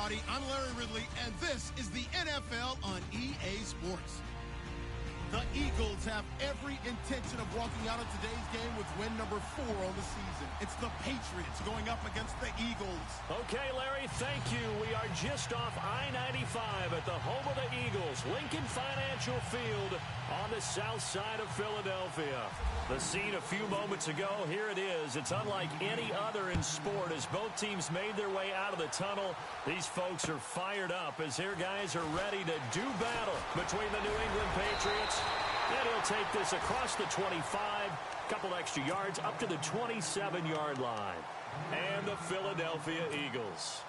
everybody. I'm Larry Ridley, and this is the NFL on EA Sports. The Eagles have every intention of walking out of today's game with win number 4 on the season. It's the Patriots going up against the Eagles. Okay, Larry, thank you. We are just off I-95 at the home of the Eagles, Lincoln Financial Field on the south side of Philadelphia. The scene a few moments ago, here it is. It's unlike any other in sport as both teams made their way out of the tunnel. These folks are fired up as their guys are ready to do battle between the New England Patriots. And he'll take this across the 25, couple extra yards up to the 27-yard line. And the Philadelphia Eagles.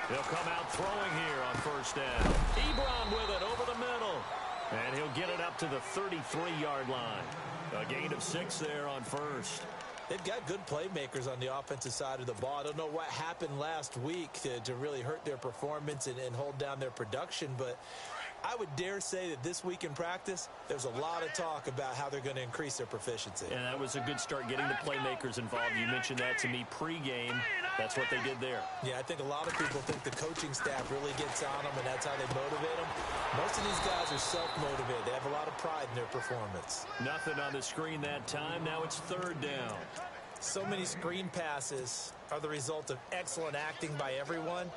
He'll come out throwing here on first down. Ebron with it over the middle. And he'll get it up to the 33-yard line. A gain of 6 there on first. They've got good playmakers on the offensive side of the ball. I don't know what happened last week to really hurt their performance and hold down their production, but I would dare say that this week in practice, there's a lot of talk about how they're going to increase their proficiency. And that was a good start getting the playmakers involved. You mentioned that to me pregame. That's what they did there. Yeah, I think a lot of people think the coaching staff really gets on them, and that's how they motivate them. Most of these guys are self-motivated. They have a lot of pride in their performance. Nothing on the screen that time. Now it's third down. So many screen passes are the result of excellent acting by everyone.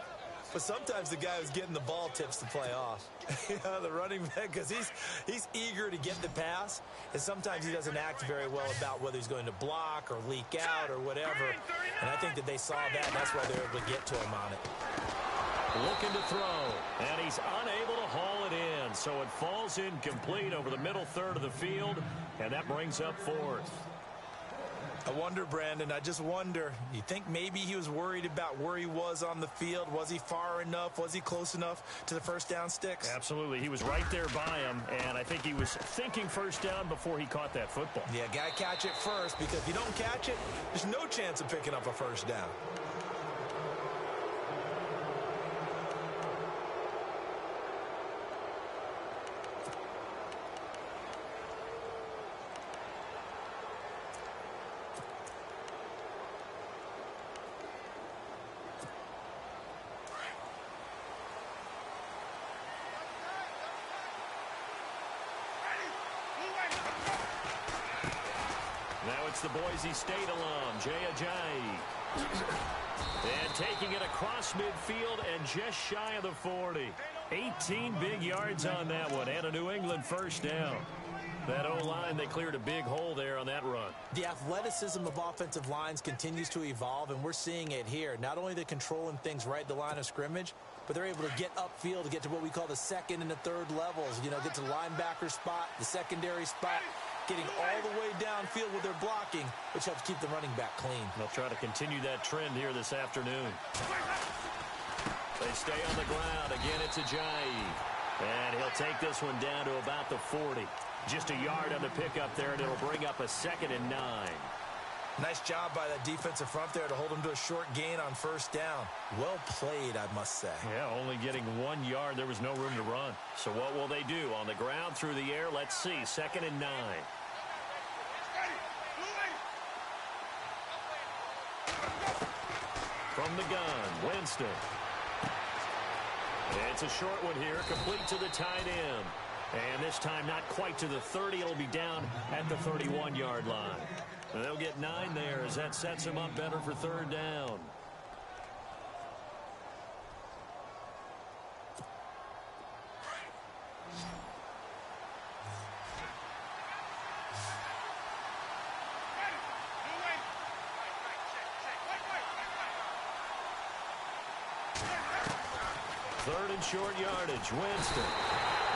But sometimes the guy who's getting the ball tips the play off. You know, the running back, because he's eager to get the pass, and sometimes he doesn't act very well about whether he's going to block or leak out or whatever. And I think that they saw that, and that's why they're able to get to him on it. Looking to throw, and he's unable to haul it in. So it falls incomplete over the middle third of the field, and that brings up fourth. I wonder, Brandon, I just wonder, you think maybe he was worried about where he was on the field? Was he far enough? Was he close enough to the first down sticks? Absolutely. He was right there by him, and I think he was thinking first down before he caught that football. Yeah, got to catch it first, because if you don't catch it, there's no chance of picking up a first down. Now it's the Boise State alum, Jay Ajayi. And taking it across midfield and just shy of the 40. 18 big yards on that one, and a New England first down. That O-line, they cleared a big hole there on that run. The athleticism of offensive lines continues to evolve, and we're seeing it here. Not only are they controlling things right at the line of scrimmage, but they're able to get upfield to get to what we call the second and the third levels. You know, get to the linebacker spot, the secondary spot, getting all the way downfield with their blocking, which helps keep the running back clean. They'll try to continue that trend here this afternoon. They stay on the ground. Again, it's Ajayi. And he'll take this one down to about the 40. Just a yard on the pickup there, and it'll bring up a 2nd and 9. Nice job by that defensive front there to hold him to a short gain on first down. Well played, I must say. Yeah, only getting 1 yard. There was no room to run. So what will they do? On the ground, through the air, let's see. 2nd and 9. From the gun, Winston. It's a short one here, complete to the tight end. And this time not quite to the 30. It'll be down at the 31-yard line. And they'll get 9 there as that sets them up better for third down. Third and short yardage, Winston.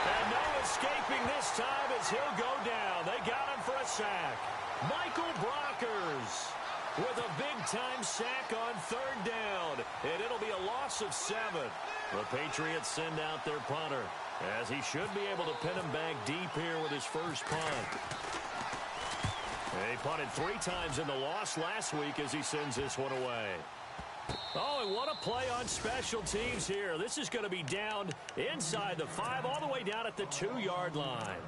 And no escaping this time as he'll go down. They got him for a sack. Michael Brockers. with a big-time sack on third down, and it'll be a loss of 7. The Patriots send out their punter, as he should be able to pin him back deep here with his first punt. They punted 3 times in the loss last week as he sends this one away. Oh, and what a play on special teams here. This is going to be down inside the 5, all the way down at the 2-yard line.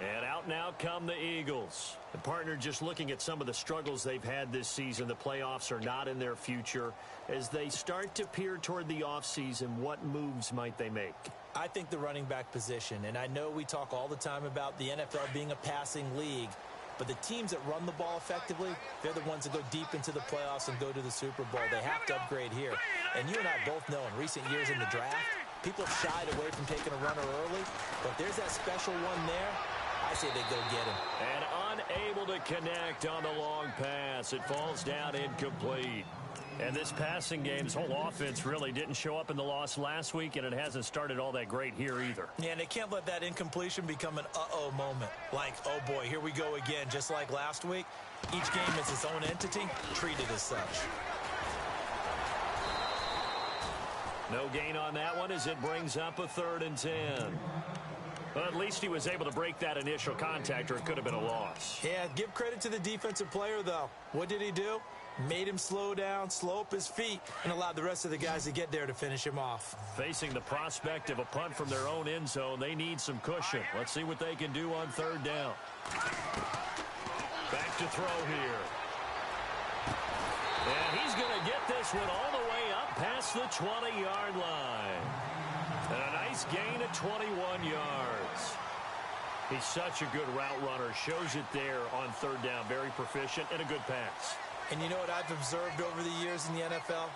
And out now come the Eagles. The partner, just looking at some of the struggles they've had this season, the playoffs are not in their future. As they start to peer toward the offseason, what moves might they make? I think the running back position, and I know we talk all the time about the NFL being a passing league, but the teams that run the ball effectively, they're the ones that go deep into the playoffs and go to the Super Bowl. They have to upgrade here. And you and I both know in recent years in the draft, people shied away from taking a runner early, but there's that special one there. I say they go get him. And unable to connect on the long pass. It falls down incomplete. And this passing game, this whole offense really didn't show up in the loss last week, and it hasn't started all that great here either. Yeah, and they can't let that incompletion become an uh-oh moment. Like, oh boy, here we go again, just like last week. Each game is its own entity, treated as such. No gain on that one as it brings up a 3rd and 10. But at least he was able to break that initial contact, or it could have been a loss. Yeah, give credit to the defensive player, though. What did he do? Made him slow down, slow up his feet, and allowed the rest of the guys to get there to finish him off. Facing the prospect of a punt from their own end zone, they need some cushion. Let's see what they can do on 3rd down. Back to throw here. And he's going to get this one all the way up past the 20-yard line. And a nice gain of 21 yards. He's such a good route runner. Shows it there on 3rd down. Very proficient and a good pass. And you know what I've observed over the years in the NFL?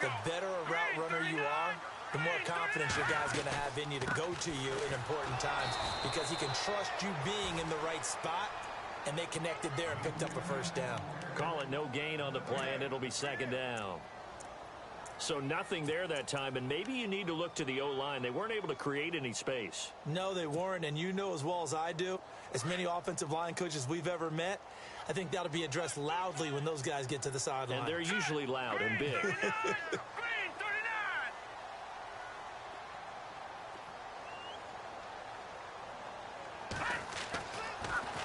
The better a route runner you are, the more confidence your guy's going to have in you to go to you in important times, because he can trust you being in the right spot, and they connected there and picked up a 1st down. Call it no gain on the play, and it'll be 2nd down. So nothing there that time, and maybe you need to look to the O-line. They weren't able to create any space. No, they weren't, and you know as well as I do, as many offensive line coaches we've ever met, I think that'll be addressed loudly when those guys get to the sideline. And they're usually loud and big.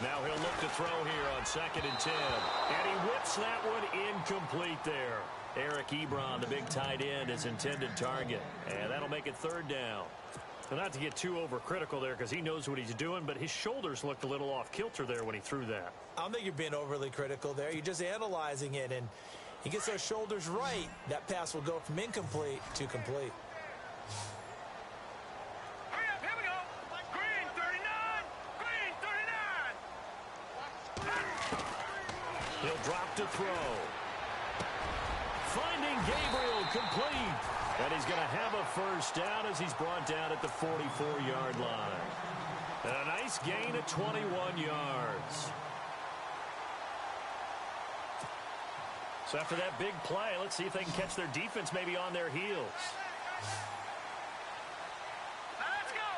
Now he'll look to throw here on 2nd and 10. And he whips that one incomplete there. Eric Ebron, the big tight end, his intended target. And that'll make it 3rd down. Now, not to get too overcritical there, because he knows what he's doing, but his shoulders looked a little off kilter there when he threw that. I don't think you're being overly critical there. You're just analyzing it, and he gets those shoulders right. That pass will go from incomplete to complete. Hurry up, here we go. Green 39. He'll drop to throw. Finding Gabriel complete. And he's going to have a 1st down as he's brought down at the 44-yard line. And a nice gain of 21 yards. So after that big play, let's see if they can catch their defense maybe on their heels. Now let's go.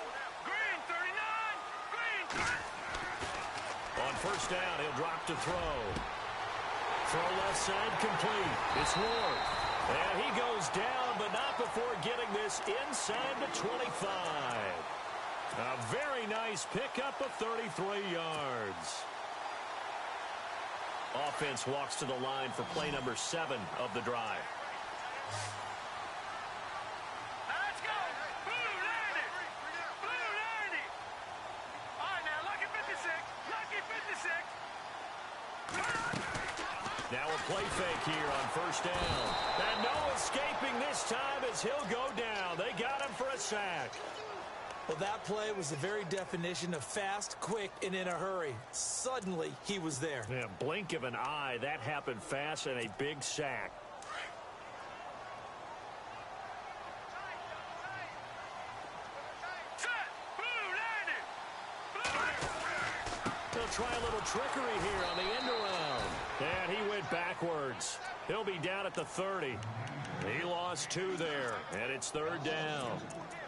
Green 39. Green. On 1st down, he'll drop to throw. Throw left side complete. It's Ward. And he goes down, but not before getting this inside the 25. A very nice pickup of 33 yards. Offense walks to the line for play number 7 of the drive. Now let's go. Blue 90. Blue 90. All right, now, lucky 56. Lucky 56. Now a play fake here on 1st down. And no escaping this time as he'll go down. They got him for a sack. Well, that play was the very definition of fast, quick, and in a hurry. Suddenly, he was there. Yeah, blink of an eye. That happened fast and a big sack. Set. Blue 90. Blue. They'll try a little trickery here on the end around. And he went backwards. He'll be down at the 30. He lost 2 there, and it's 3rd down.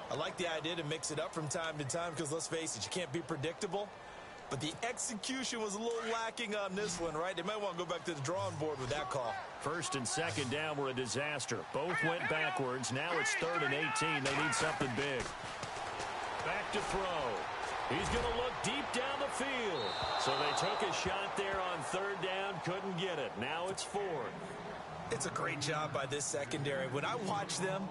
I like the idea to mix it up from time to time because, let's face it, you can't be predictable. But the execution was a little lacking on this one, right? They might want to go back to the drawing board with that call. First and second down were a disaster. Both went backwards. Now it's 3rd and 18. They need something big. Back to throw. He's going to look deep down the field. So they took a shot there on 3rd down. Couldn't get it. Now it's 4th. It's a great job by this secondary. When I watch them,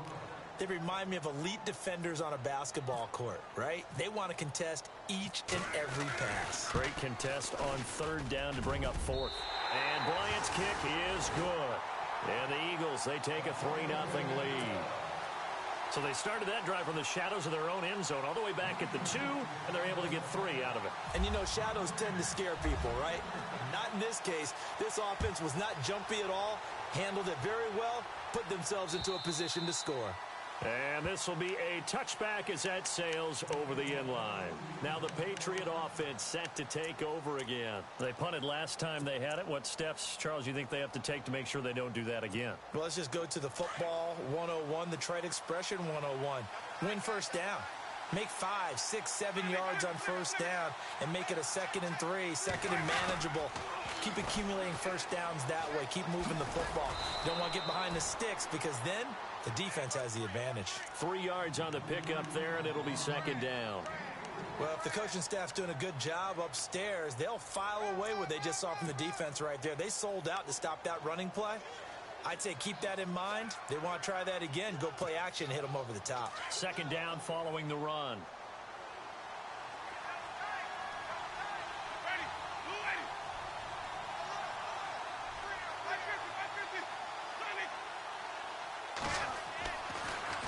they remind me of elite defenders on a basketball court, right? They want to contest each and every pass. Great contest on 3rd down to bring up 4th. And Bryant's kick is good. And the Eagles, they take a 3-0 lead. So they started that drive from the shadows of their own end zone all the way back at the 2, and they're able to get 3 out of it. And, you know, shadows tend to scare people, right? Not in this case. This offense was not jumpy at all, handled it very well, put themselves into a position to score. And this will be a touchback as that sails over the end line. Now the Patriot offense set to take over again. They punted last time they had it. What steps, Charles, you think they have to take to make sure they don't do that again? Well, let's just go to the football 101, the trade expression 101. Win first down. Make 5, 6, 7 yards on first down and make it a 2nd and 3, 2nd and manageable. Keep accumulating first downs that way. Keep moving the football. You don't want to get behind the sticks because then the defense has the advantage. 3 yards on the pickup there, and it'll be 2nd down. Well, if the coaching staff's doing a good job upstairs, they'll file away what they just saw from the defense right there. They sold out to stop that running play. I'd say keep that in mind. They want to try that again. Go play action, hit them over the top. 2nd down following the run.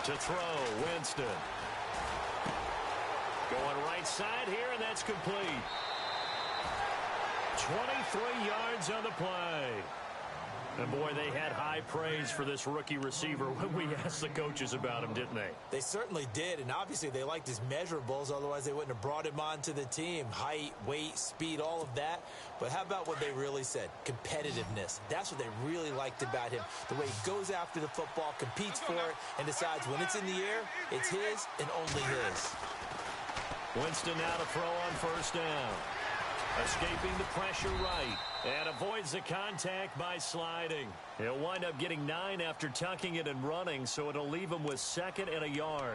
To throw, Winston. Going right side here, and that's complete. 23 yards on the play. And, boy, they had high praise for this rookie receiver when we asked the coaches about him, didn't they? They certainly did, and obviously they liked his measurables. Otherwise, they wouldn't have brought him onto the team. Height, weight, speed, all of that. But how about what they really said? Competitiveness. That's what they really liked about him. The way he goes after the football, competes for it, and decides when it's in the air, it's his and only his. Winston now to throw on first down. Escaping the pressure right. And avoids the contact by sliding. He'll wind up getting 9 after tucking it and running, so it'll leave him with 2nd and a yard.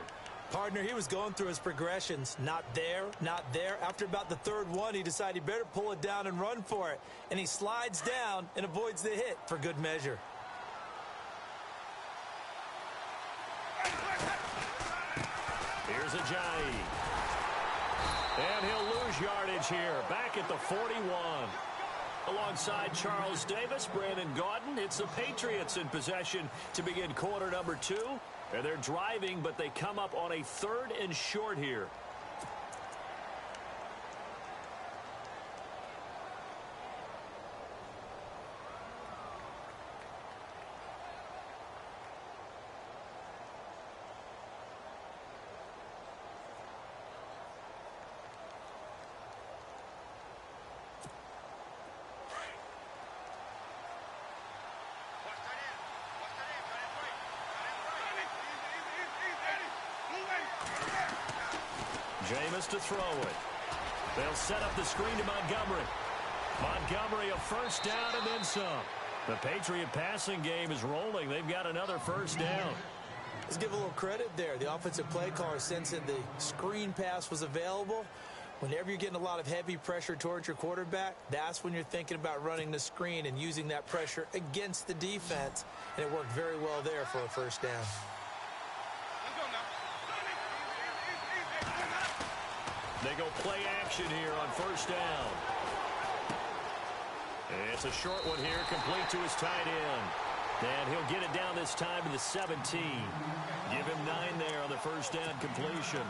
Partner, he was going through his progressions. Not there, not there. After about the 3rd one, he decided he better pull it down and run for it. And he slides down and avoids the hit for good measure. Here's Ajayi. And he'll lose yardage here. Back at the 41. Alongside Charles Davis, Brandon Gaudin, it's the Patriots in possession to begin quarter number 2. And they're driving, but they come up on a 3rd and short here. Jameis to throw it. They'll set up the screen to Montgomery. Montgomery a first down and then some. The Patriot passing game is rolling. They've got another first down. Let's give a little credit there. The offensive play caller sensed that the screen pass was available. Whenever you're getting a lot of heavy pressure towards your quarterback, that's when you're thinking about running the screen and using that pressure against the defense. And it worked very well there for a first down. They go play action here on first down. And it's a short one here, complete to his tight end. And he'll get it down this time to the 17. Give him 9 there on the first down completion.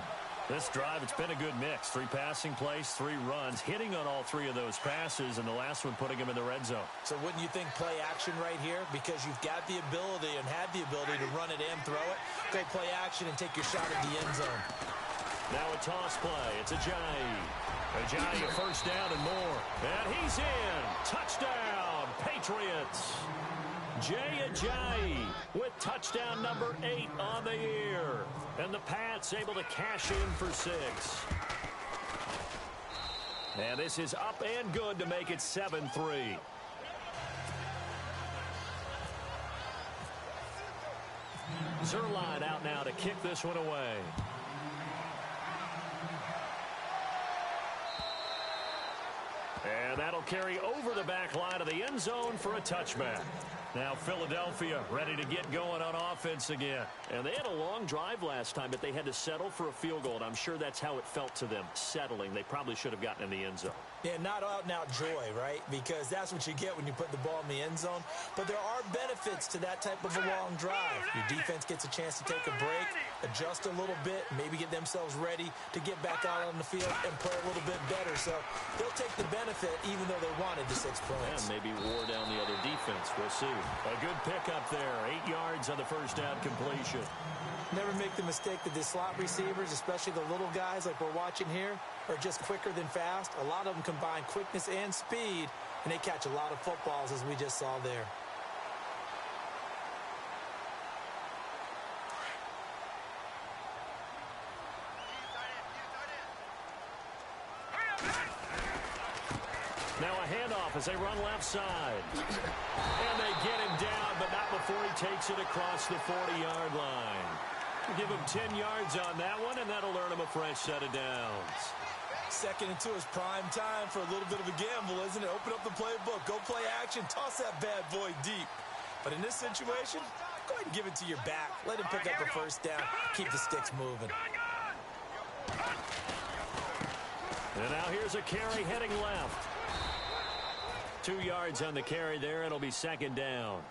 This drive, it's been a good mix. 3 passing plays, 3 runs, hitting on all 3 of those passes, and the last one putting him in the red zone. So wouldn't you think play action right here? Because you've got the ability and had the ability to run it and throw it. Go play action and take your shot at the end zone. Now a toss play. It's Ajayi. Ajayi a first down and more. And he's in. Touchdown, Patriots. Jay Ajayi with touchdown number 8 on the year. And the Pats able to cash in for 6. And this is up and good to make it 7-3. Zerline out now to kick this one away. And that'll carry over the back line of the end zone for a touchback. Now Philadelphia ready to get going on offense again. And they had a long drive last time, but they had to settle for a field goal. And I'm sure that's how it felt to them, settling. They probably should have gotten in the end zone. Yeah, not out-and-out joy, right? Because that's what you get when you put the ball in the end zone. But there are benefits to that type of a long drive. Your defense gets a chance to take a break, adjust a little bit, maybe get themselves ready to get back out on the field and play a little bit better. So they'll take the benefit even though they wanted the 6 points. And maybe wore down the other defense. We'll see. A good pickup there. 8 yards on the first down completion. Never make the mistake that the slot receivers, especially the little guys like we're watching here, are just quicker than fast. A lot of them combine quickness and speed, and they catch a lot of footballs, as we just saw there. Now a handoff as they run left side. And they get him down, but not before he takes it across the 40-yard line. Give him 10 yards on that one, and that'll earn him a fresh set of downs. 2nd and 2 is prime time for a little bit of a gamble, isn't it? Open up the playbook, go play action, toss that bad boy deep. But in this situation, go ahead and give it to your back. Let him pick up the first down, keep the sticks moving. And now here's a carry heading left. 2 yards on the carry there. It'll be 2nd down.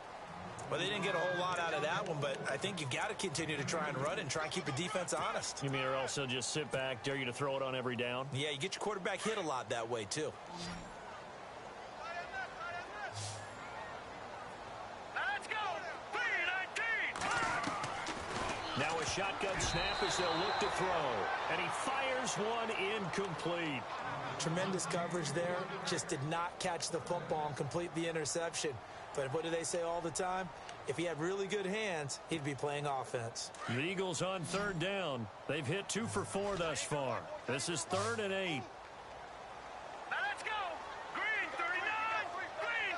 Well, they didn't get a whole lot out of that one, but I think you got to continue to try and run and try and keep the defense honest. You mean or else they'll just sit back, dare you to throw it on every down? Yeah, you get your quarterback hit a lot that way, too. Let's go. 3-19. Now a shotgun snap as they'll look to throw. And he fires one incomplete. Tremendous coverage there. Just did not catch the football and complete the interception. But what do they say all the time? If he had really good hands, he'd be playing offense. The Eagles on 3rd down. They've hit 2 for 4 thus far. This is 3rd and 8. Let's go. Green 39. Green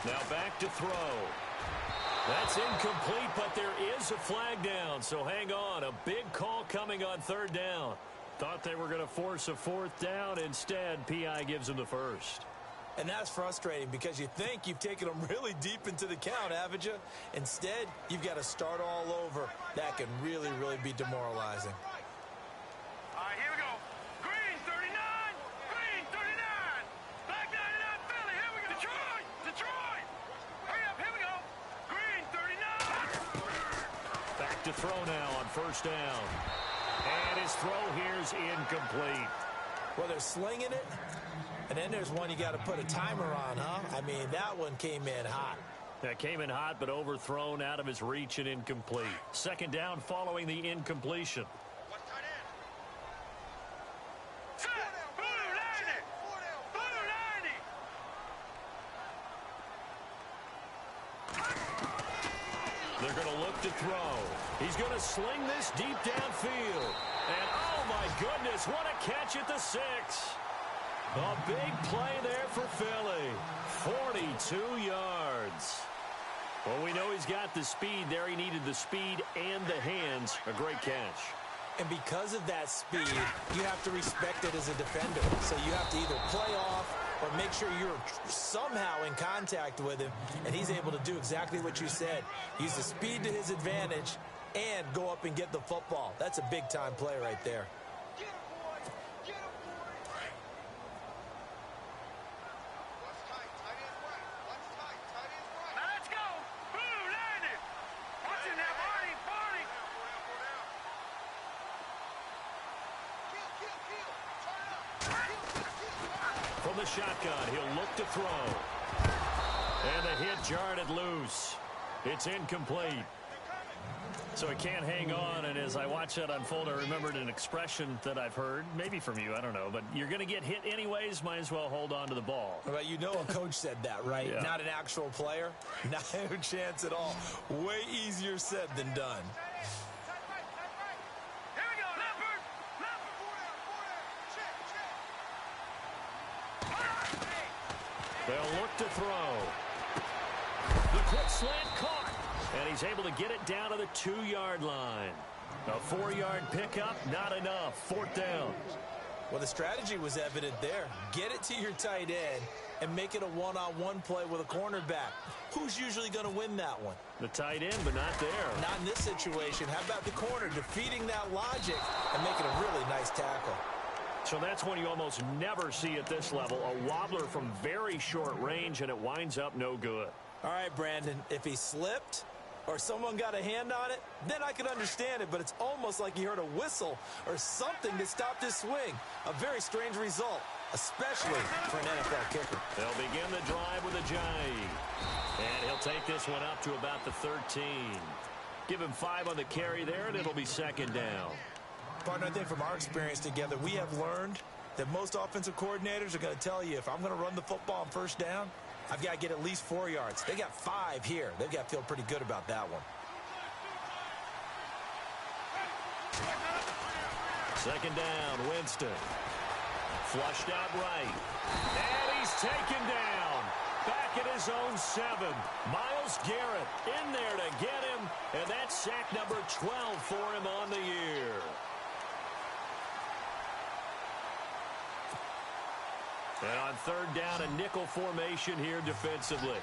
39. Now back to throw. That's incomplete, but there is a flag down. So hang on. A big call coming on 3rd down. Thought they were going to force a 4th down. Instead, P.I. gives them the first. And that's frustrating because you think you've taken them really deep into the count, haven't you? Instead, you've got to start all over. That can really, really be demoralizing. All right, here we go. Green 39. Green 39. Black 99 Philly. Here we go. Detroit. Detroit. Hurry up. Here we go. Green 39. Back to throw now on 1st down. And his throw here's incomplete. Well, they're slinging it. And then there's one you got to put a timer on, huh? I mean, that one came in hot. That came in hot, but overthrown, out of his reach and incomplete. 2nd down following the incompletion. Set. Blue 90. Blue 90. They're going to look to throw. He's going to sling this deep downfield. And, oh, my goodness, what a catch at the 6. A big play there for Philly. 42 yards. Well, we know he's got the speed there. He needed the speed and the hands. A great catch. And because of that speed, you have to respect it as a defender. So you have to either play off or make sure you're somehow in contact with him. And he's able to do exactly what you said. Use the speed to his advantage and go up and get the football. That's a big-time play right there. From the shotgun, he'll look to throw. And the hit jarred it loose. It's incomplete. So he can't hang on, and as I watch that unfold, I remembered an expression that I've heard, maybe from you, I don't know, but you're going to get hit anyways, might as well hold on to the ball. Well, you know a coach said that, right? Yeah. Not an actual player. Not a chance at all. Way easier said than done. Here we go, Leopard. slant caught. And he's able to get it down to the 2-yard line. A 4-yard pickup, not enough. 4th down. Well, the strategy was evident there. Get it to your tight end and make it a one-on-one play with a cornerback. Who's usually going to win that one? The tight end, but not there. Not in this situation. How about the corner defeating that logic and making a really nice tackle? So that's one you almost never see at this level. A wobbler from very short range, and it winds up no good. All right, Brandon, if he slipped or someone got a hand on it, then I could understand it, but it's almost like he heard a whistle or something that stopped his swing. A very strange result, especially for an NFL kicker. They'll begin the drive with a jive. And he'll take this one up to about the 13. Give him 5 on the carry there, and it'll be 2nd down. Partner, I think from our experience together, we have learned that most offensive coordinators are going to tell you, if I'm going to run the football on 1st down, I've got to get at least 4 yards. They got 5 here. They've got to feel pretty good about that one. 2nd down, Winston. Flushed out right. And he's taken down. Back at his own 7. Myles Garrett in there to get him. And that's sack number 12 for him on the year. And on 3rd down, a nickel formation here defensively.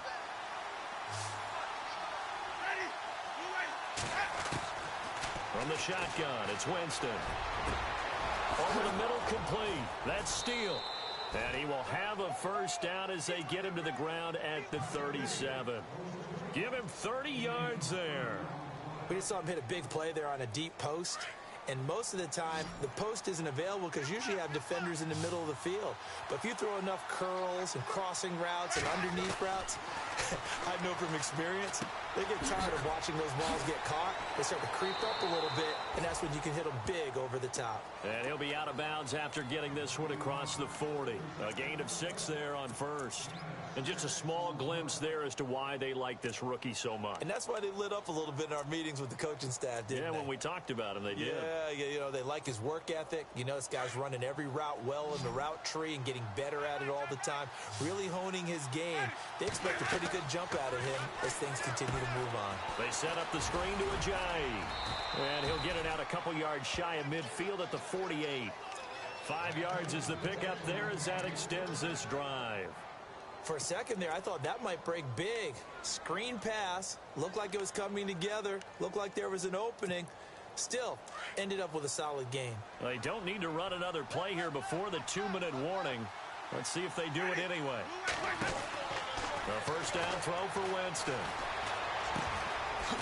From the shotgun, it's Winston. Over the middle, complete. That's Steele. And he will have a 1st down as they get him to the ground at the 37. Give him 30 yards there. We just saw him hit a big play there on a deep post. And most of the time, the post isn't available because usually you have defenders in the middle of the field. But if you throw enough curls and crossing routes and underneath routes, I know from experience, they get tired of watching those balls get caught. They start to creep up a little bit, and that's when you can hit them big over the top. And he'll be out of bounds after getting this one across the 40. A gain of 6 there on 1st. And just a small glimpse there as to why they like this rookie so much. And that's why they lit up a little bit in our meetings with the coaching staff, didn't they? Yeah, when we talked about him, they did. Yeah, you know, they like his work ethic. You know, this guy's running every route well in the route tree and getting better at it all the time, really honing his game. They expect a pretty good jump out of him as things continue to move on. They set up the screen to Ajayi. And he'll get it out a couple yards shy of midfield at the 48. 5 yards is the pickup there as that extends this drive. For a second there, I thought that might break big. Screen pass. Looked like it was coming together. Looked like there was an opening. Still, ended up with a solid game. They don't need to run another play here before the 2-minute warning. Let's see if they do it anyway. The 1st down throw for Winston.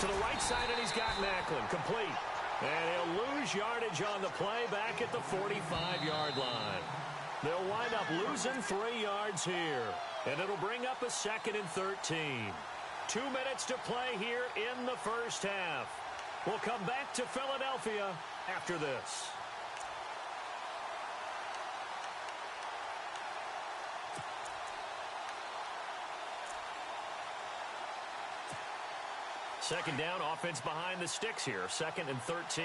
To the right side, and he's got Macklin. Complete. And he'll lose yardage on the play back at the 45-yard line. They'll wind up losing 3 yards here. And it'll bring up a 2nd and 13. 2 minutes to play here in the 1st half. We'll come back to Philadelphia after this. Second down, offense behind the sticks here. 2nd and 13.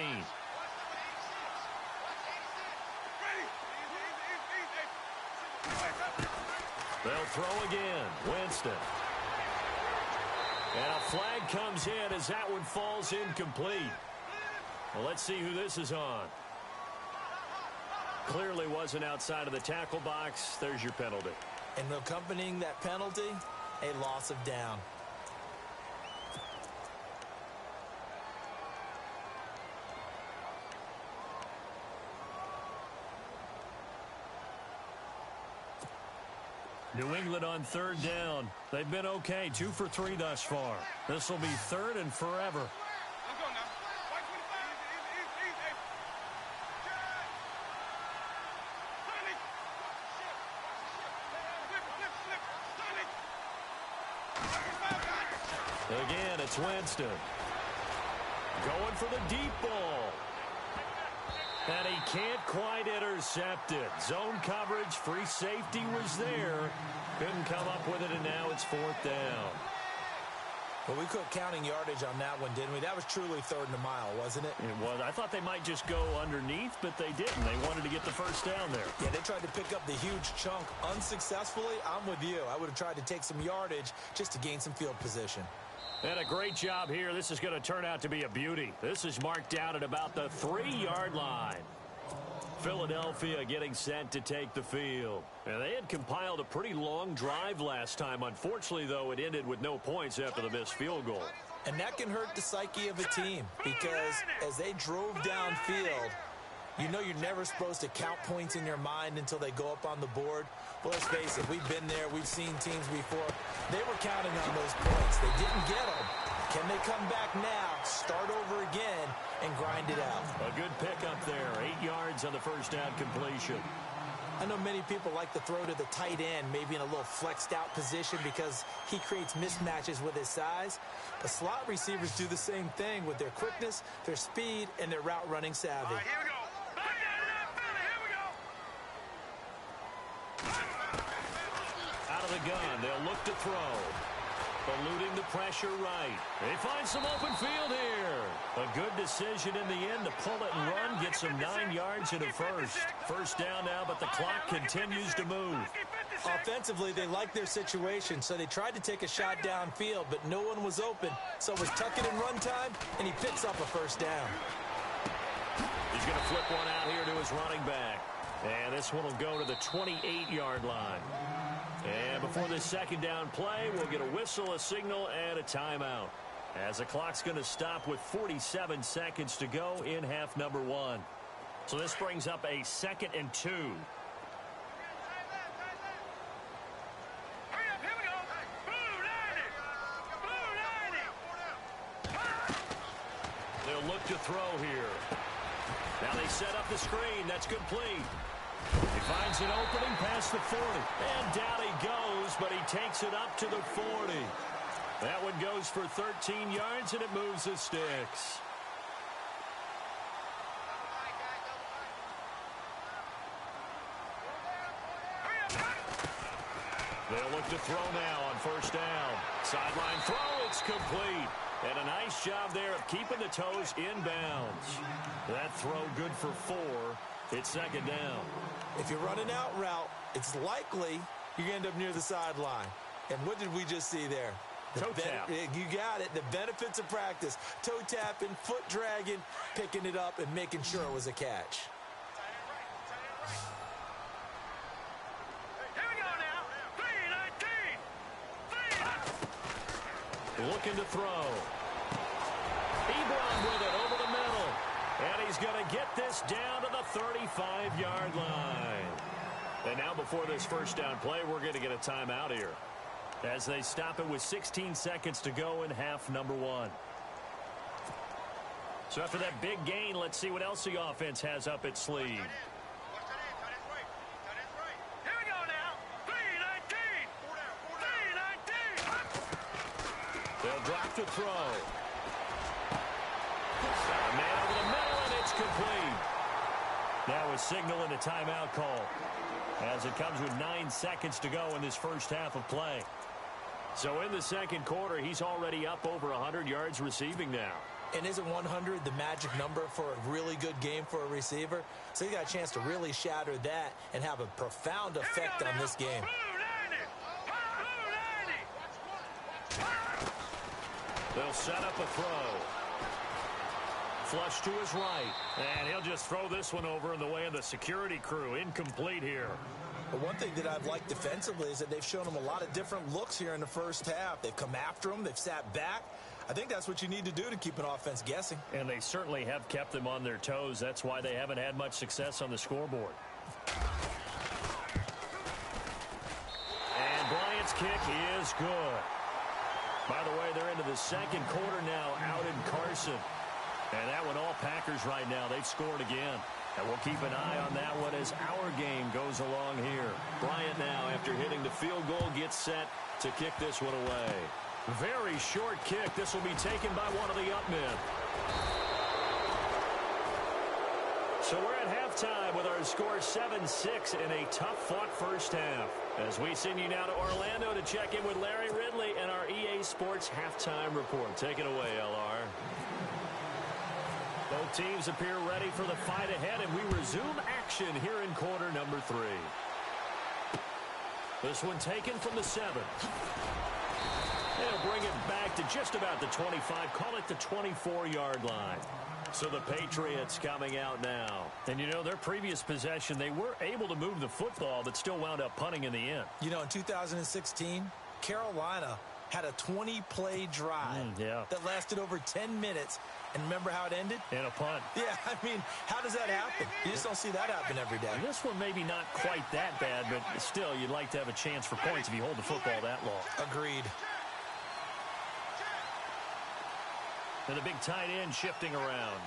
They'll throw again. Winston. And a flag comes in as that one falls incomplete. Well, let's see who this is on. Clearly wasn't outside of the tackle box. There's your penalty. And accompanying that penalty, a loss of down. New England on 3rd down. They've been okay, 2 for 3 thus far. This will be 3rd and forever. Again, it's Winston. Going for the deep ball. And he can't quite intercept it. Zone coverage, free safety was there. Couldn't come up with it, and now it's 4th down. Well, we quit counting yardage on that one, didn't we? That was truly 3rd and a mile, wasn't it? It was. I thought they might just go underneath, but they didn't. They wanted to get the 1st down there. Yeah, they tried to pick up the huge chunk unsuccessfully. I'm with you. I would have tried to take some yardage just to gain some field position. And a great job here. This is going to turn out to be a beauty. This is marked down at about the 3-yard line. Philadelphia getting set to take the field. And they had compiled a pretty long drive last time. Unfortunately, though, it ended with no points after the missed field goal. And that can hurt the psyche of a team because as they drove downfield, you know you're never supposed to count points in your mind until they go up on the board. Well, let's face it, we've been there. We've seen teams before. They were counting on those points. They didn't get them. Can they come back now, start over again, and grind it out? A good pickup there. 8 yards on the first down completion. I know many people like to throw to the tight end, maybe in a little flexed out position because he creates mismatches with his size. But slot receivers do the same thing with their quickness, their speed, and their route running savvy. All right, here we go. Back down to that Philly. Here we go. Out of the gun, they'll look to throw. Eluding the pressure right. They find some open field here. A good decision in the end to pull it and run. Get some 9 yards in a first. First down now, but the clock continues to move. Offensively, they liked their situation, so they tried to take a shot downfield, but no one was open. So it was tuck it and run time, and he picks up a first down. He's going to flip one out here to his running back. And this one will go to the 28-yard line. And before this second down play, we'll get a whistle, a signal, and a timeout. As the clock's going to stop with 47 seconds to go in half number 1. So this brings up a 2nd and 2. Hurry up, here we go. Blue 90. They'll look to throw here. Now they set up the screen. That's complete. He finds an opening past the 40. And down he goes, but he takes it up to the 40. That one goes for 13 yards, and it moves the sticks. They'll look to throw now on first down. Sideline throw, it's complete. And a nice job there of keeping the toes inbounds. That throw good for 4. It's second down. If you're running out route, it's likely you're going to end up near the sideline. And what did we just see there? Toe tap. You got it. The benefits of practice. Toe tapping, foot dragging, picking it up, and making sure it was a catch. Here we go now. 3-19. Looking to throw. Ebron with it over the middle. And he's going to get this down to the 35-yard line. And now before this first down play, we're going to get a timeout here, as they stop it with 16 seconds to go in half number 1. So after that big gain, let's see what else the offense has up its sleeve. Here we go now. 3-19. 3-19. They'll drop to throw. A man over the middle, and it's complete. Now a signal and a timeout call, as it comes with 9 seconds to go in this first half of play. So in the second quarter, he's already up over 100 yards receiving now. And isn't 100 the magic number for a really good game for a receiver? So he got a chance to really shatter that and have a profound effect on this game. They'll set up a throw. Flush to his right. And he'll just throw this one over in the way of the security crew. Incomplete here. But one thing that I've liked defensively is that they've shown him a lot of different looks here in the first half. They've come after him. They've sat back. I think that's what you need to do to keep an offense guessing. And they certainly have kept them on their toes. That's why they haven't had much success on the scoreboard. And Bryant's kick is good. By the way, they're into the second quarter now out in Carson. And that one all Packers right now. They've scored again. And we'll keep an eye on that one as our game goes along here. Bryant now, after hitting the field goal, gets set to kick this one away. Very short kick. This will be taken by one of the up men. So we're at halftime with our score 7-6 in a tough-fought first half. As we send you now to Orlando to check in with Larry Ridley and our EA Sports halftime report. Take it away, LR. Both teams appear ready for the fight ahead, and we resume action here in quarter number 3. This one taken from the 7. They'll bring it back to just about the 25. Call it the 24-yard line. So the Patriots coming out now. And, you know, their previous possession, they were able to move the football, but still wound up punting in the end. You know, in 2016, Carolina had a 20-play drive that lasted over 10 minutes. And remember how it ended? In a punt. Yeah, I mean, how does that happen? You just don't see that happen every day. And this one maybe not quite that bad, but still, you'd like to have a chance for points if you hold the football that long. Agreed. And the big tight end shifting around.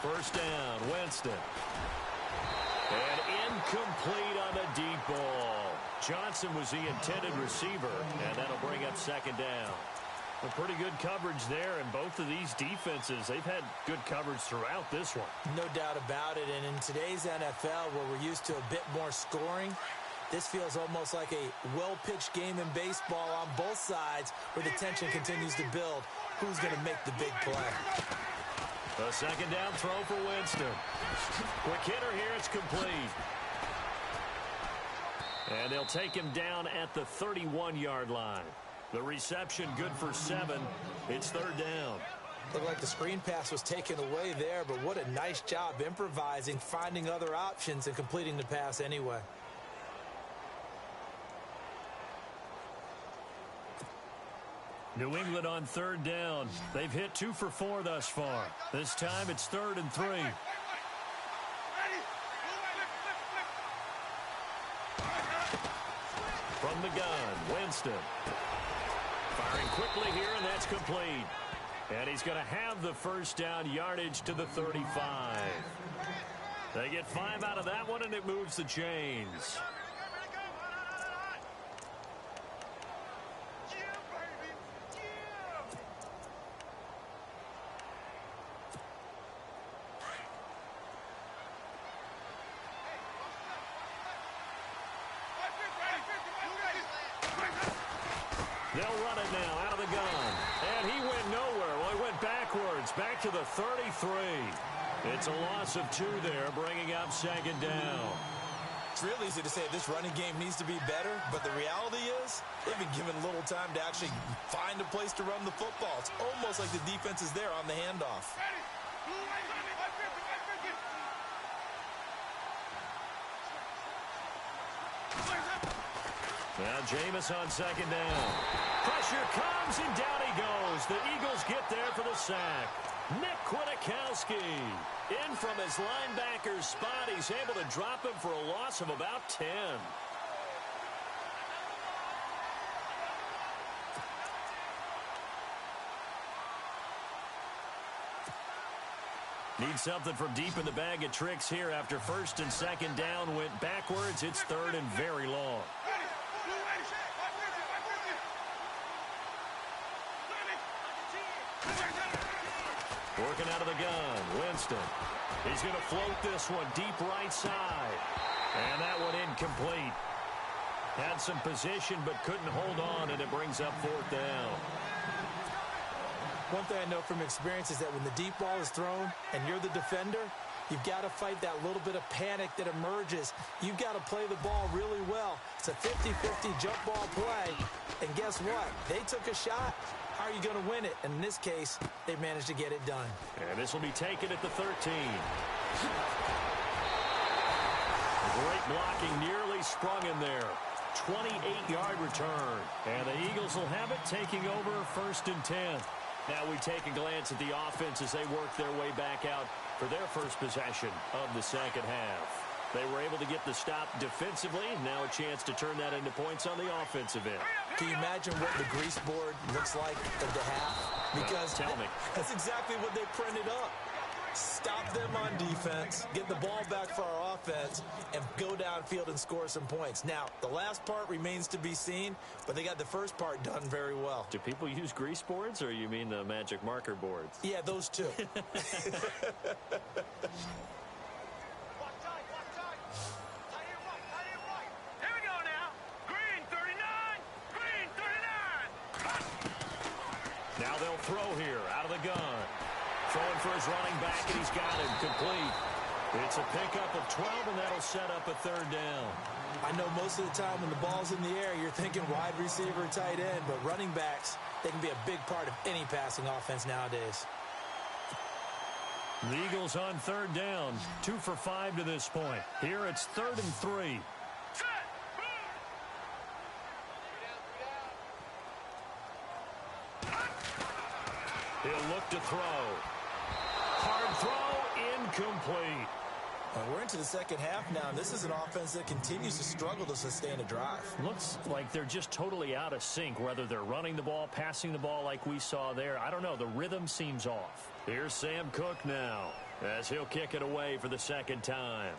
First down, Winston. And incomplete on the deep ball. Johnson was the intended receiver, and that'll bring up second down. A pretty good coverage there, and both of these defenses, they've had good coverage throughout this one. No doubt about it, and in today's NFL, where we're used to a bit more scoring, this feels almost like a well-pitched game in baseball on both sides where the tension continues to build. Who's going to make the big play? A second down throw for Winston. Quick hitter here, it's complete. And they'll take him down at the 31-yard line. The reception good for 7. It's third down. Looked like the screen pass was taken away there, but what a nice job improvising, finding other options, and completing the pass anyway. New England on third down. They've hit 2 for 4 thus far. This time it's 3rd and 3. From the gun, Winston. Firing quickly here, and that's complete. And he's going to have the first down, yardage to the 35. They get 5 out of that one, and it moves the chains. They'll run it now out of the gun. And he went nowhere. Well, he went backwards, back to the 33. It's a loss of 2 there, bringing up second down. It's real easy to say this running game needs to be better, but the reality is they've been given little time to actually find a place to run the football. It's almost like the defense is there on the handoff. Now Jameis on second down. Pressure comes, and down he goes. The Eagles get there for the sack. Nick Kwiatkowski in from his linebacker's spot. He's able to drop him for a loss of about 10. Need something from deep in the bag of tricks here after first and second down went backwards. It's 3rd and very long. Working out of the gun, Winston. He's going to float this one deep right side. And that one incomplete. Had some position but couldn't hold on, and it brings up 4th down. One thing I know from experience is that when the deep ball is thrown and you're the defender, you've got to fight that little bit of panic that emerges. You've got to play the ball really well. It's a 50-50 jump ball play. And guess what? They took a shot. How are you going to win it? And in this case, they managed to get it done. And this will be taken at the 13. Great blocking, nearly sprung in there. 28-yard return. And the Eagles will have it, taking over 1st and 10. Now we take a glance at the offense as they work their way back out for their first possession of the second half. They were able to get the stop defensively. Now a chance to turn that into points on the offensive end. Can you imagine what the grease board looks like at the half? Because tell me. That's exactly what they printed up. Stop them on defense, get the ball back for our offense, and go downfield and score some points. Now, the last part remains to be seen, but they got the first part done very well. Do people use grease boards, or you mean the magic marker boards? Yeah, those two. Now they'll throw here out of the gun. Throwing for his running back, and he's got him complete. It's a pickup of 12, and that'll set up a third down. I know most of the time when the ball's in the air, you're thinking wide receiver, tight end, but running backs, they can be a big part of any passing offense nowadays. The Eagles on third down, 2 for 5 to this point. Here it's 3rd and 3. He'll look to throw. Hard throw, incomplete. We're into the second half now, and this is an offense that continues to struggle to sustain a drive. Looks like they're just totally out of sync, whether they're running the ball, passing the ball like we saw there. I don't know. The rhythm seems off. Here's Sam Cook now, as he'll kick it away for the second time.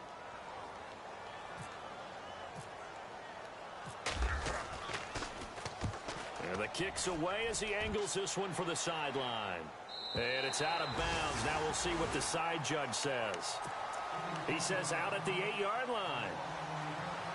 And the kick's away as he angles this one for the sideline. And it's out of bounds. Now we'll see what the side judge says. He says out at the 8-yard line.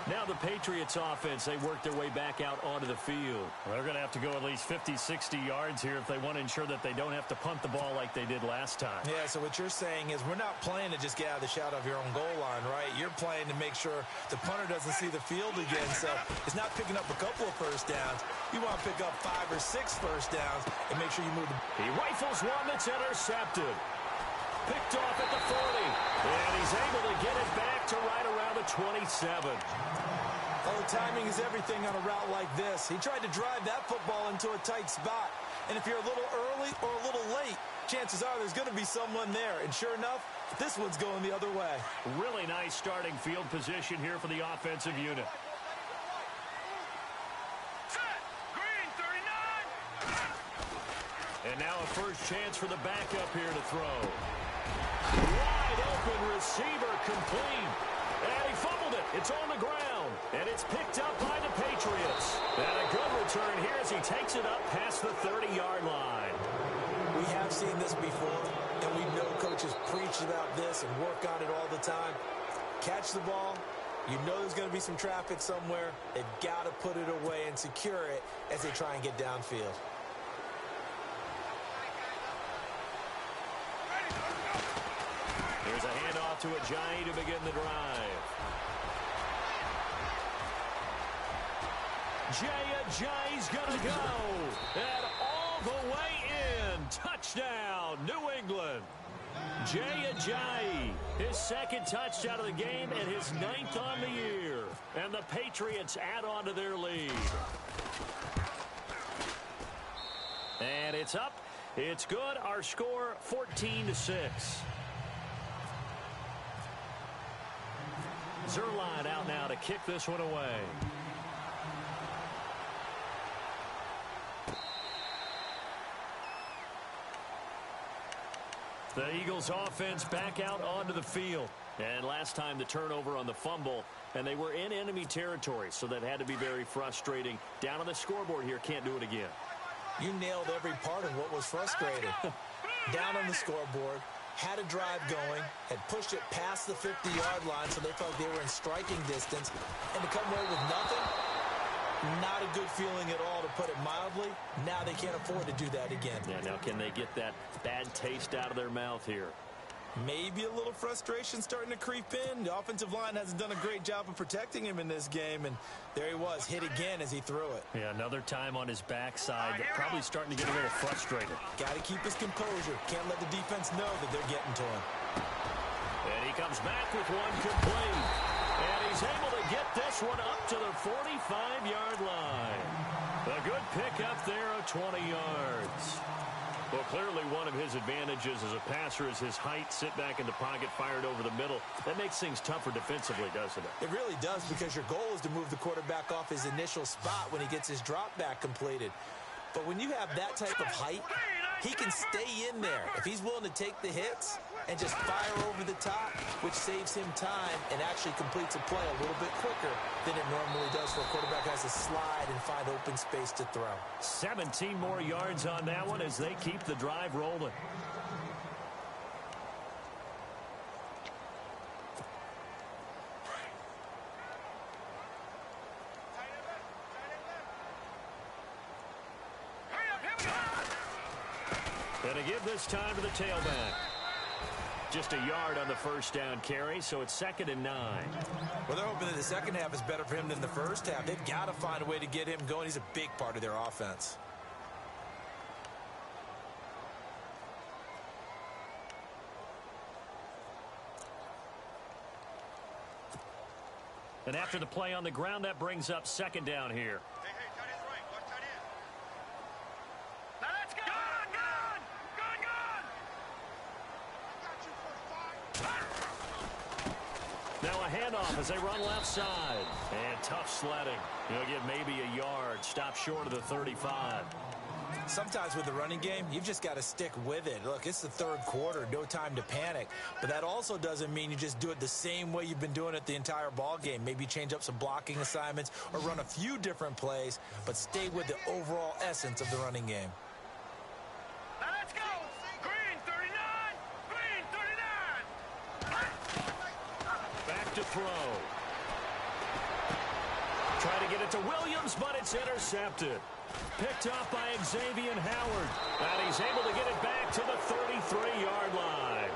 Now the Patriots offense, they work their way back out onto the field. They're going to have to go at least 50, 60 yards here if they want to ensure that they don't have to punt the ball like they did last time. Yeah, so what you're saying is we're not playing to just get out of the shadow of your own goal line, right? You're playing to make sure the punter doesn't see the field again. So it's not picking up a couple of first downs. You want to pick up 5 or 6 first downs and make sure you move the... He rifles one that's intercepted. Picked off at the 40. And he's able to get it back to right around the 27. Oh, timing is everything on a route like this. He tried to drive that football into a tight spot. And if you're a little early or a little late, chances are there's going to be someone there. And sure enough, this one's going the other way. Really nice starting field position here for the offensive unit. Set. Green, 39. And now a first chance for the backup here to throw. Wide open receiver complete. And he fumbled it. It's on the ground. And it's picked up by the Patriots. And a good return here as he takes it up past the 30-yard line. We have seen this before, and we know coaches preach about this and work on it all the time. Catch the ball. You know there's going to be some traffic somewhere. They've got to put it away and secure it as they try and get downfield. Here's a handoff to Ajayi to begin the drive. Ajayi's going to go. And all the way in. Touchdown, New England. Ajayi, his second touchdown of the game and his 9th on the year. And the Patriots add on to their lead. And it's up. It's good. Our score, 14-6. Zerline out now to kick this one away. The Eagles offense back out onto the field. And last time the turnover on the fumble, and they were in enemy territory, so that had to be very frustrating. Down on the scoreboard here, can't do it again. You nailed every part of what was frustrating. Down on the scoreboard, had a drive going, had pushed it past the 50-yard line, so they felt they were in striking distance, and to come away with nothing, not a good feeling at all, to put it mildly. Now they can't afford to do that again. Yeah, now can they get that bad taste out of their mouth here? Maybe a little frustration starting to creep in. The offensive line hasn't done a great job of protecting him in this game, and there he was, hit again as he threw it. Yeah, another time on his backside, probably starting to get a little frustrated. Got to keep his composure. Can't let the defense know that they're getting to him. And he comes back with one complete. And he's able to get this one up to the 45-yard line. A good pickup there of 20 yards. Well, clearly one of his advantages as a passer is his height, sit back in the pocket, fired over the middle. That makes things tougher defensively, doesn't it? It really does, because your goal is to move the quarterback off his initial spot when he gets his drop back completed. But when you have that type of height, he can stay in there if he's willing to take the hits and just fire over the top, which saves him time and actually completes a play a little bit quicker than it normally does for a quarterback who has to slide and find open space to throw. 17 more yards on that one as they keep the drive rolling. And to give this time to the tailback. Just a yard on the first down carry, so it's 2nd and 9. Well, they're hoping that the second half is better for him than the first half. They've got to find a way to get him going. He's a big part of their offense. And after the play on the ground, that brings up 2nd down here. Hey, tight end's right. Watch tight end. Now let's go. Gone. Now a handoff as they run left side. And tough sledding. He'll get maybe a yard. Stop short of the 35. Sometimes with the running game, you've just got to stick with it. Look, it's the third quarter, no time to panic. But that also doesn't mean you just do it the same way you've been doing it the entire ball game. Maybe change up some blocking assignments or run a few different plays, but stay with the overall essence of the running game. Now let's go. Green 39. Green 39. Back to throw. Try to get it to Williams, but it's intercepted. Picked off by Xavier Howard. And he's able to get it back to the 33-yard line.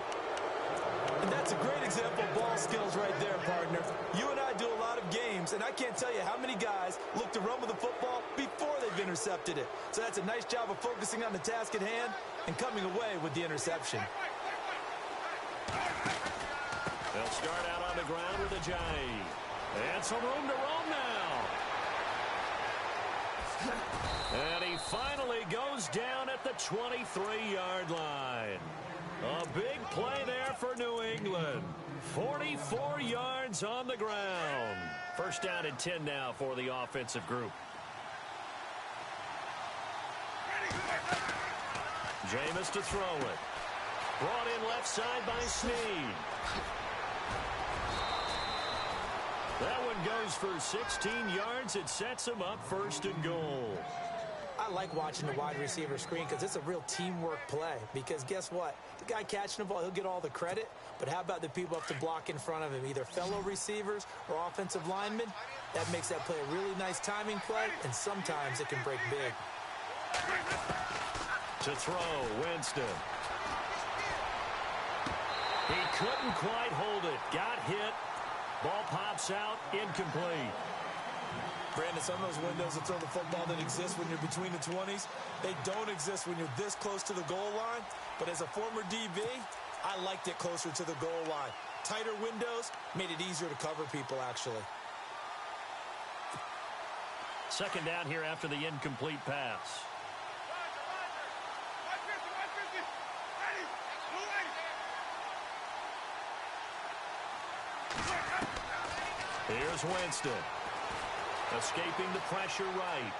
And that's a great example of ball skills right there, partner. You and I do a lot of games, and I can't tell you how many guys look to run with the football before they've intercepted it. So that's a nice job of focusing on the task at hand and coming away with the interception. They'll start out on the ground with a J. And some room to roam now. And he finally goes down at the 23-yard line. A big play there for New England. 44 yards on the ground. First down and 10 now for the offensive group. Jameis to throw it. Brought in left side by Snead. That one goes for 16 yards. It sets him up 1st and goal. I like watching the wide receiver screen because it's a real teamwork play. Because guess what? The guy catching the ball, he'll get all the credit. But how about the people up to block in front of him, either fellow receivers or offensive linemen? That makes that play a really nice timing play, and sometimes it can break big. To throw, Winston. He couldn't quite hold it. Got hit. Ball pops out, incomplete. Brandon, some of those windows to throw the football that exist when you're between the 20s, they don't exist when you're this close to the goal line. But as a former DB, I liked it closer to the goal line. Tighter windows made it easier to cover people, actually. 2nd down here after the incomplete pass. Here's Winston. Escaping the pressure right.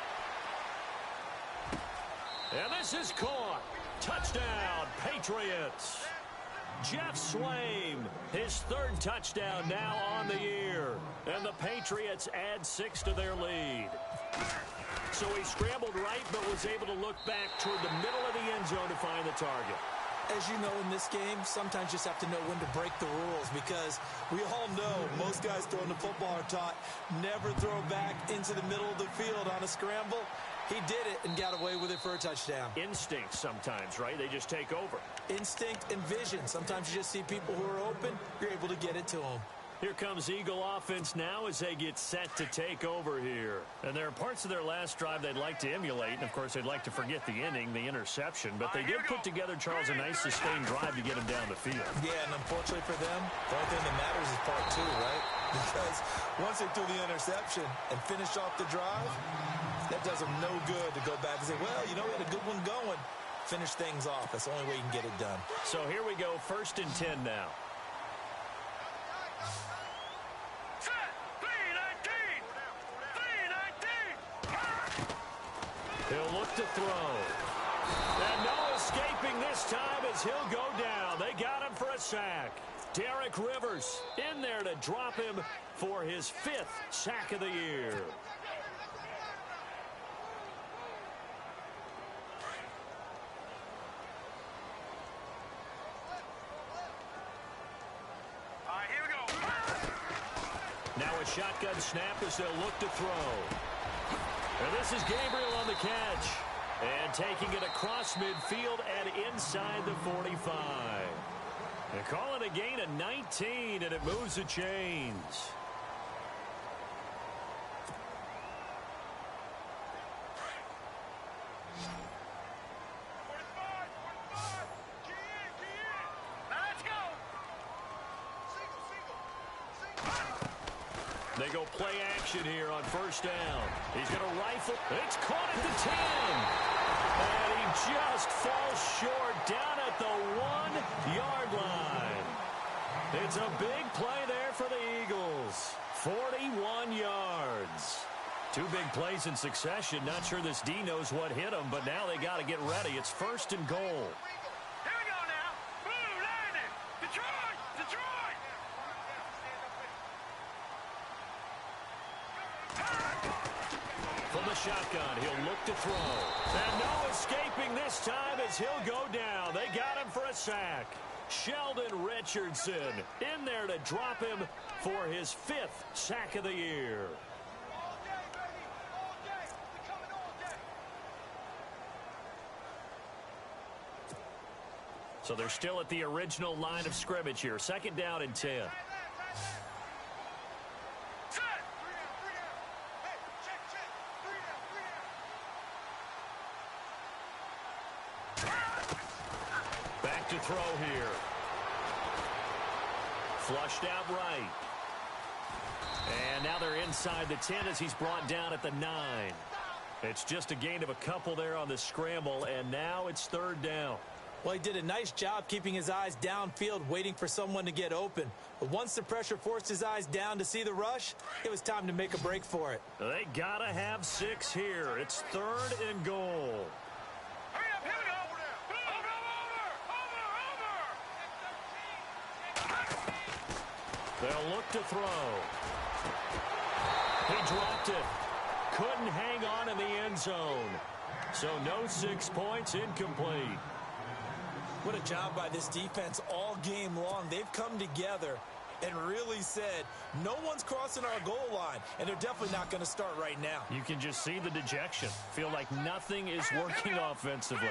And this is caught. Touchdown, Patriots. Jeff Swaim, his 3rd touchdown now on the year. And the Patriots add 6 to their lead. So he scrambled right, but was able to look back toward the middle of the end zone to find the target. As you know, in this game, sometimes you just have to know when to break the rules because we all know most guys throwing the football are taught never throw back into the middle of the field on a scramble. He did it and got away with it for a touchdown. Instinct sometimes, right? They just take over. Instinct and vision. Sometimes you just see people who are open, you're able to get it to them. Here comes Eagle offense now as they get set to take over here. And there are parts of their last drive they'd like to emulate. And, of course, they'd like to forget the inning, the interception. But they did put together, Charles, a nice sustained drive to get him down the field. Yeah, and unfortunately for them, the only thing that matters is part 2, right? Because once they threw the interception and finished off the drive, that does them no good to go back and say, well, you know, we had a good one going. Finish things off. That's the only way you can get it done. So here we go, 1st and 10 now. He'll look to throw. And no escaping this time as he'll go down. They got him for a sack. Derek Rivers in there to drop him for his 5th sack of the year. Here we go. Now a shotgun snap as they'll look to throw. And this is Gabriel on the catch. And taking it across midfield and inside the 45. They call it a gain of 19, and it moves the chains. They go play action here on first down. He's going to rifle. It's caught at the 10. And he just falls short down at the 1-yard line. It's a big play there for the Eagles. 41 yards. Two big plays in succession. Not sure this D knows what hit him, but now they got to get ready. It's first and goal. Here we go now. Blue landing. Detroit. Detroit. From the shotgun, he'll look to throw. And no escaping this time as he'll go down. They got him for a sack. Sheldon Richardson in there to drop him for his 5th sack of the year. So they're still at the original line of scrimmage here. Second down and 10. Back to throw here. Flushed out right. And now they're inside the 10 as he's brought down at the 9. It's just a gain of a couple there on the scramble, and now it's third down. Well, he did a nice job keeping his eyes downfield, waiting for someone to get open. But once the pressure forced his eyes down to see the rush, it was time to make a break for it. They got to have 6 here. It's third and goal. Hurry up, here we go. Over. They'll look to throw. He dropped it. Couldn't hang on in the end zone. So no 6 points, incomplete. What a job by this defense all game long. They've come together and really said, no one's crossing our goal line, and they're definitely not going to start right now. You can just see the dejection. Feel like nothing is working offensively.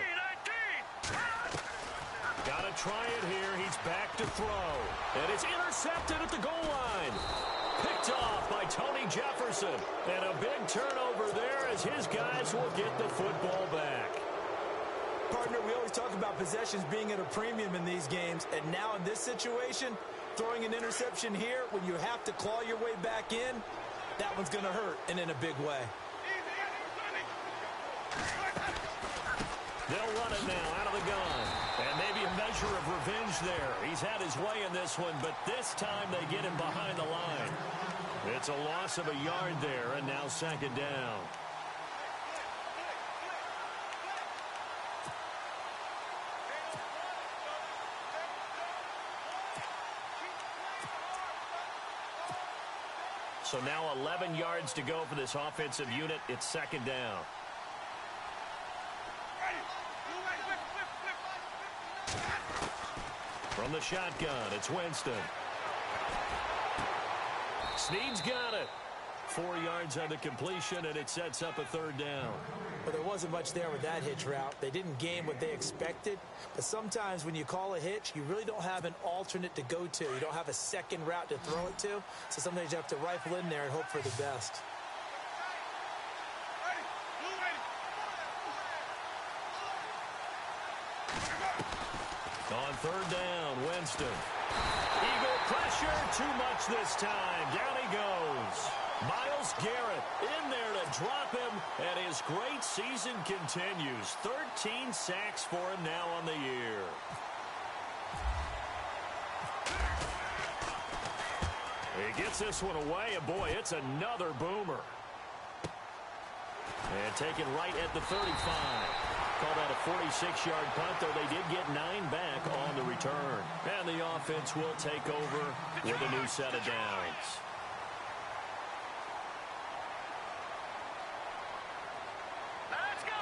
Got to try it here. He's back to throw. And it's intercepted at the goal line. Picked off by Tony Jefferson. And a big turnover there as his guys will get the football back. Partner, we always talk about possessions being at a premium in these games, and now in this situation, throwing an interception here when you have to claw your way back in, that one's going to hurt, and in a big way. They'll run it now out of the gun. And maybe a measure of revenge there. He's had his way in this one, but this time they get him behind the line. It's a loss of a yard there, and now second down. So now 11 yards to go for this offensive unit. It's second down. From the shotgun, it's Winston. Snead's got it. 4 yards on the completion, and it sets up a third down. Well, there wasn't much there with that hitch route. They didn't gain what they expected. But sometimes when you call a hitch, you really don't have an alternate to go to. You don't have a second route to throw it to. So sometimes you have to rifle in there and hope for the best. On third down, Winston. Eagle pressure, too much this time. Down he goes. Myles Garrett in there to drop him, and his great season continues. 13 sacks for him now on the year. He gets this one away, and boy, it's another boomer. And taken right at the 35. Call that a 46-yard punt, though they did get 9 back on the return. And the offense will take over with a new set of downs. Let's go.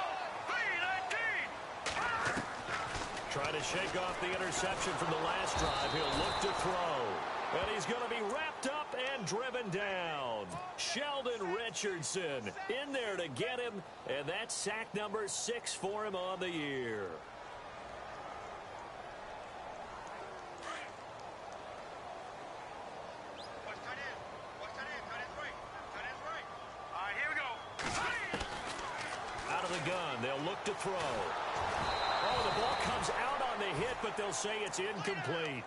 3-19. Trying to shake off the interception from the last drive. He'll look to throw. And he's going to be wrapped up and driven down. Sheldon Richardson in there to get him. And that's sack number 6 for him on the year. gun. They'll look to throw. Oh, the ball comes out on the hit, but they'll say it's incomplete.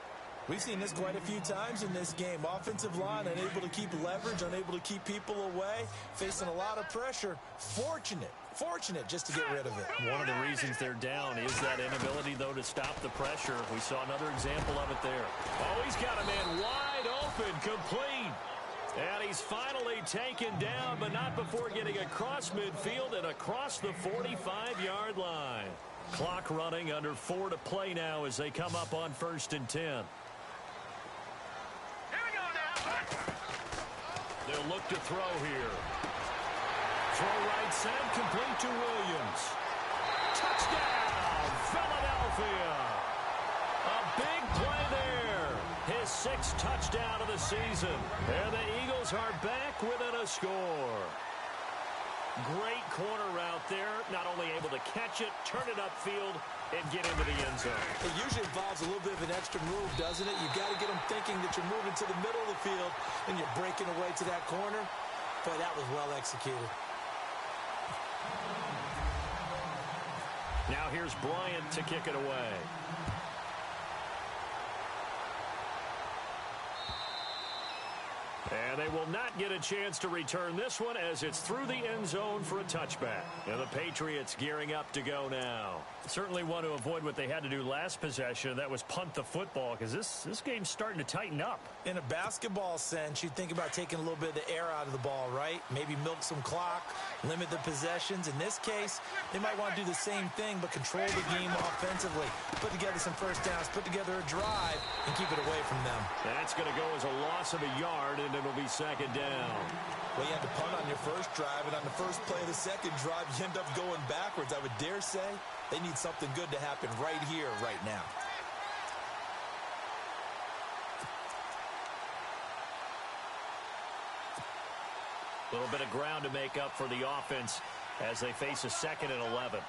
We've seen this quite a few times in this game. Offensive line unable to keep leverage, unable to keep people away, facing a lot of pressure. Fortunate just to get rid of it. One of the reasons they're down is that inability, though, to stop the pressure. We saw another example of it there. Oh, he's got a man wide open, complete. And he's finally taken down, but not before getting across midfield and across the 45-yard line. Clock running, under 4 to play now as they come up on 1st and 10. They'll look to throw here. Throw right side, complete to Williams. Touchdown, Philadelphia. A big play there. His 6th touchdown of the season. And the Eagles are back within a score. Great corner route there. Not only able to catch it, turn it upfield, and get into the end zone. It usually involves a little bit of an extra move, doesn't it? You've got to get them thinking that you're moving to the middle of the field and you're breaking away to that corner. Boy, that was well executed. Now here's Bryant to kick it away. And they will not get a chance to return this one as it's through the end zone for a touchback. And the Patriots gearing up to go now. Certainly want to avoid what they had to do last possession. That was punt the football, because this game's starting to tighten up. In a basketball sense, you think about taking a little bit of the air out of the ball, right? Maybe milk some clock, limit the possessions. In this case, they might want to do the same thing, but control the game offensively. Put together some first downs, put together a drive, and keep it away from them. That's going to go as a loss of a yard, and it'll be 2nd down. Well, you had to punt on your first drive, and on the first play of the second drive, you end up going backwards. I would dare say they need something good to happen right here, right now. A little bit of ground to make up for the offense as they face a 2nd and 11.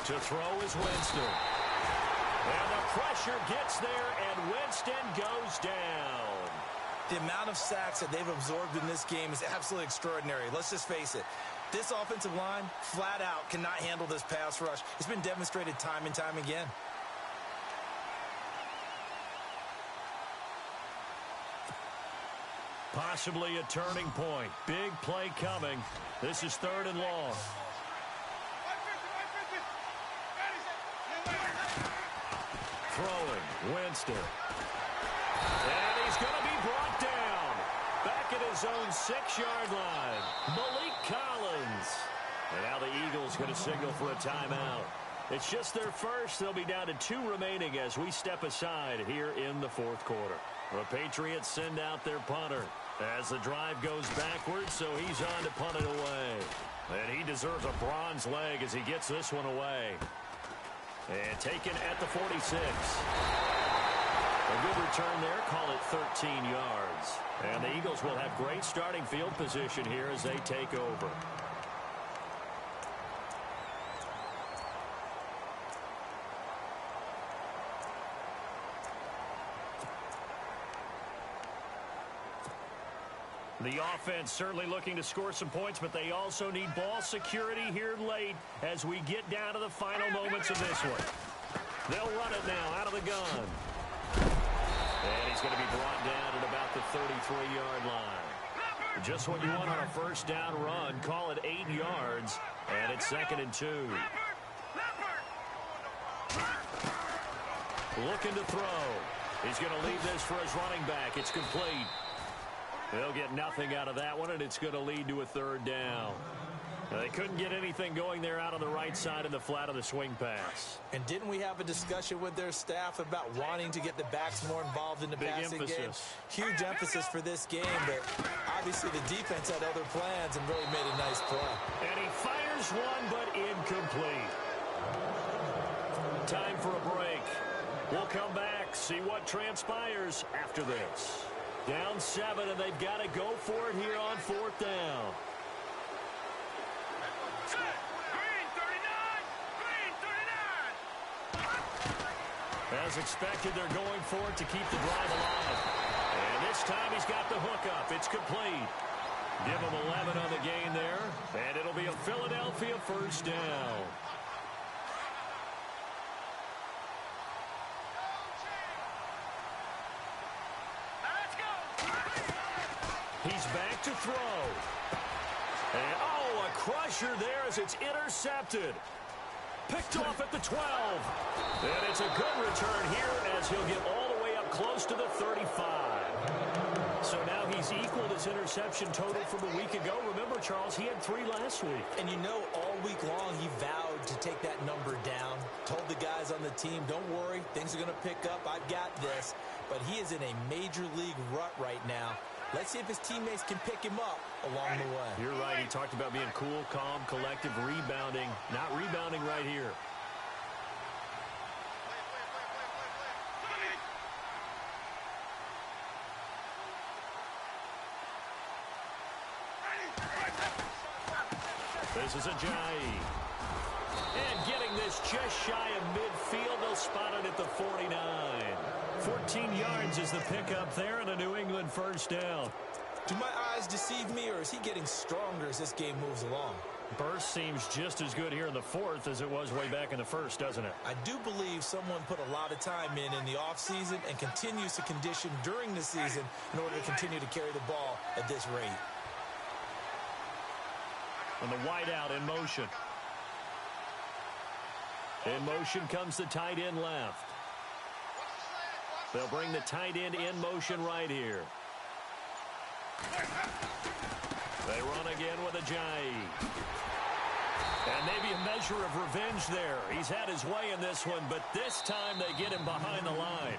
To throw is Winston. And the pressure gets there, and Winston goes down. The amount of sacks that they've absorbed in this game is absolutely extraordinary. Let's just face it. This offensive line, flat out, cannot handle this pass rush. It's been demonstrated time and time again. Possibly a turning point. Big play coming. This is 3rd and long. Throwing, Winston. And he's going to be brought down. Back at his own 6-yard line. Malik Collins. And now the Eagles going to signal for a timeout. It's just their first. They'll be down to 2 remaining as we step aside here in the 4th quarter. The Patriots send out their punter as the drive goes backwards, so he's on to punt it away. And he deserves a bronze leg as he gets this one away. And taken at the 46. A good return there, call it 13 yards. And the Eagles will have great starting field position here as they take over. The offense certainly looking to score some points, but they also need ball security here late as we get down to the final moments of this one. They'll run it now out of the gun. And he's going to be brought down at about the 33-yard line. Just what you want on a first down run. Call it 8 yards, and it's 2nd and 2. Looking to throw. He's going to leave this for his running back. It's complete. They'll get nothing out of that one, and it's going to lead to a 3rd down. Now, they couldn't get anything going there out on the right side in the flat of the swing pass. And didn't we have a discussion with their staff about wanting to get the backs more involved in the passing game? Huge emphasis for this game, but obviously the defense had other plans and really made a nice play. And he fires one, but incomplete. Time for a break. We'll come back, see what transpires after this. Down 7, and they've got to go for it here on 4th down. Green 39! Green 39! As expected, they're going for it to keep the drive alive. And this time he's got the hook up. It's complete. Give them 11 on the gain there, and it'll be a Philadelphia first down. He's back to throw. And, oh, a crusher there as it's intercepted. Picked off at the 12. And it's a good return here as he'll get all the way up close to the 35. So now he's equaled his interception total from a week ago. Remember, Charles, he had 3 last week. And you know, all week long he vowed to take that number down. Told the guys on the team, don't worry, things are going to pick up. I've got this. But he is in a major league rut right now. Let's see if his teammates can pick him up along the way. You're right. He talked about being cool, calm, collective, rebounding. Not rebounding right here. This is a Ajayi. And getting this just shy of midfield. They'll spot it at the 49. 14 yards is the pickup there, and a New England first down. Do my eyes deceive me, or is he getting stronger as this game moves along? Burst seems just as good here in the fourth as it was way back in the first, doesn't it? I do believe someone put a lot of time in the offseason and continues to condition during the season in order to continue to carry the ball at this rate. And the wideout in motion. In motion comes the tight end left. They'll bring the tight end in motion right here. They run again with Ajayi. And maybe a measure of revenge there. He's had his way in this one, but this time they get him behind the line.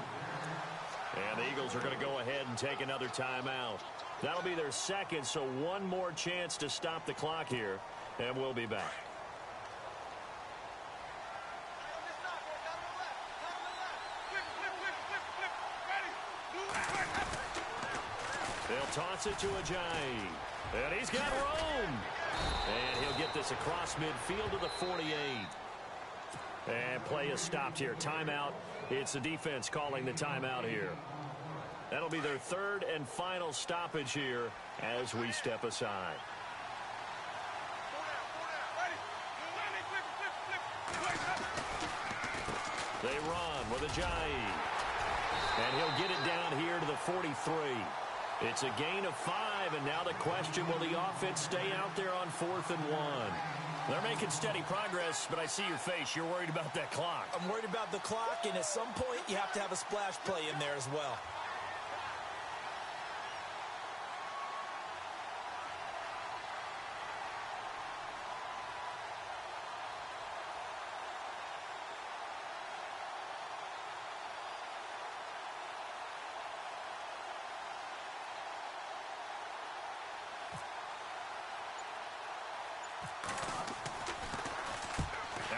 And the Eagles are going to go ahead and take another timeout. That'll be their second, so one more chance to stop the clock here, and we'll be back. They'll toss it to Ajayi. And he's got room. And he'll get this across midfield to the 48. And play is stopped here. Timeout. It's the defense calling the timeout here. That'll be their third and final stoppage here as we step aside. They run with Ajayi. And he'll get it down here to the 43. It's a gain of 5, and now the question, will the offense stay out there on 4th and 1? They're making steady progress, but I see your face. You're worried about that clock. I'm worried about the clock, and at some point, you have to have a splash play in there as well.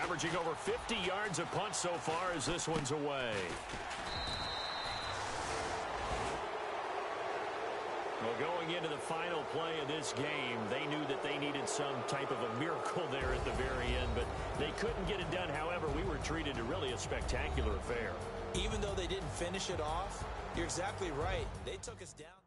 Averaging over 50 yards a punt so far as this one's away. Well, going into the final play of this game, they knew that they needed some type of a miracle there at the very end, but they couldn't get it done. However, we were treated to really a spectacular affair. Even though they didn't finish it off, you're exactly right. They took us down.